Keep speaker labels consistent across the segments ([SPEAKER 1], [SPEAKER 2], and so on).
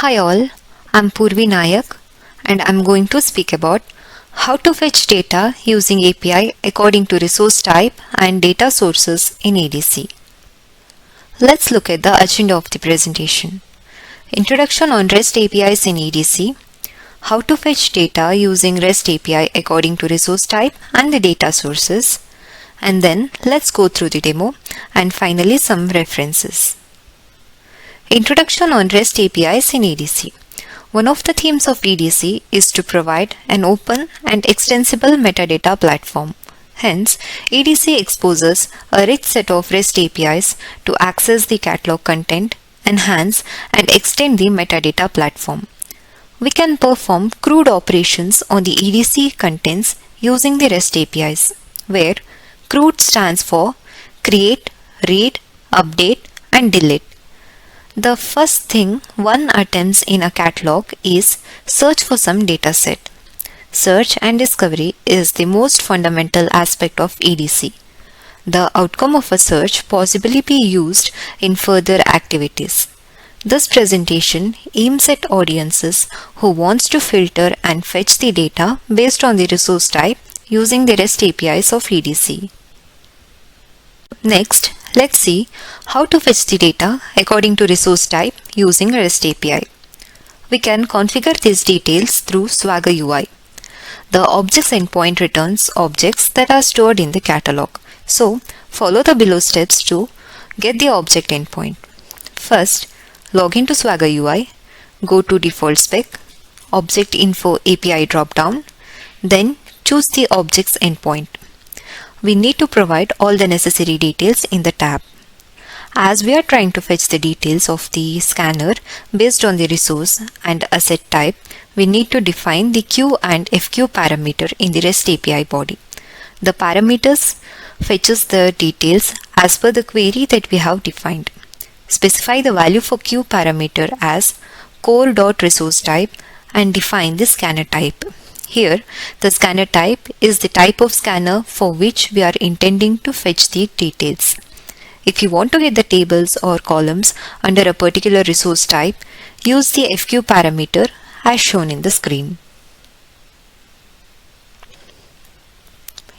[SPEAKER 1] Hi all, I'm Purvi Nayak and I'm going to speak about how to fetch data using API according to resource type and data sources in ADC. Let's look at the agenda of the presentation. Introduction on REST APIs in ADC, how to fetch data using REST API according to resource type and the data sources, and then let's go through the demo and finally some references. Introduction on REST APIs in ADC. One of the themes of ADC is to provide an open and extensible metadata platform. Hence, ADC exposes a rich set of REST APIs to access the catalog content, enhance and extend the metadata platform. We can perform CRUD operations on the ADC contents using the REST APIs, where CRUD stands for create, read, update and delete. The first thing one attempts in a catalog is search for some dataset. Search and discovery is the most fundamental aspect of ADC. The outcome of a search possibly be used in further activities. This presentation aims at audiences who wants to filter and fetch the data based on the resource type using the REST APIs of ADC. Next, let's see how to fetch the data according to resource type using REST API. We can configure these details through Swagger UI. The objects endpoint returns objects that are stored in the catalog. So, follow the below steps to get the object endpoint. First, log into Swagger UI, go to default spec, object info API dropdown, then choose the objects endpoint. We need to provide all the necessary details in the tab. As we are trying to fetch the details of the scanner based on the resource and asset type, we need to define the Q and FQ parameter in the REST API body. The parameters fetches the details as per the query that we have defined. Specify the value for Q parameter as core.resourceType and define the scanner type. Here, the scanner type is the type of scanner for which we are intending to fetch the details. If you want to get the tables or columns under a particular resource type, use the FQ parameter as shown in the screen.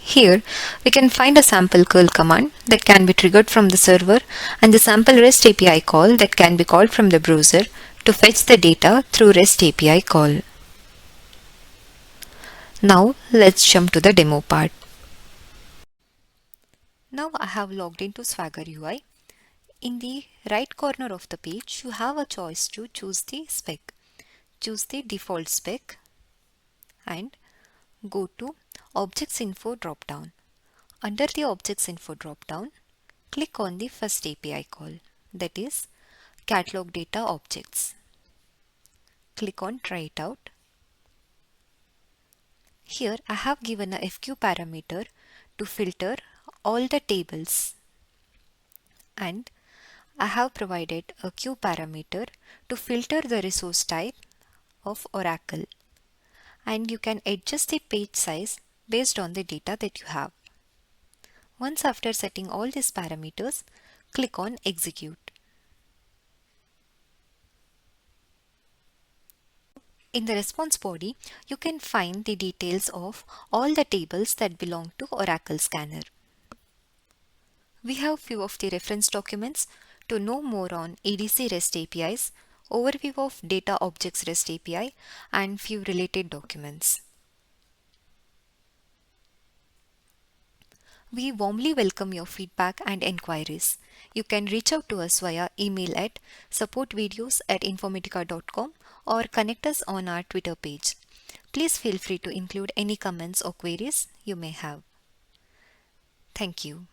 [SPEAKER 1] Here, we can find a sample curl command that can be triggered from the server and the sample REST API call that can be called from the browser to fetch the data through REST API call. Now let's jump to the demo part. Now I have logged into Swagger UI. In the right corner of the page, you have a choice to choose the spec. Choose the default spec and go to Objects Info dropdown. Under the Objects Info dropdown, click on the first API call, that is Catalog Data Objects. Click on Try it out. Here I have given a FQ parameter to filter all the tables and I have provided a Q parameter to filter the resource type of Oracle, and you can adjust the page size based on the data that you have. Once after setting all these parameters, click on Execute. In the response body, you can find the details of all the tables that belong to Oracle Scanner. We have few of the reference documents to know more on ADC REST APIs, overview of Data Objects REST API, and few related documents. We warmly welcome your feedback and enquiries. You can reach out to us via email at supportvideos@informatica.com or connect us on our Twitter page. Please feel free to include any comments or queries you may have. Thank you.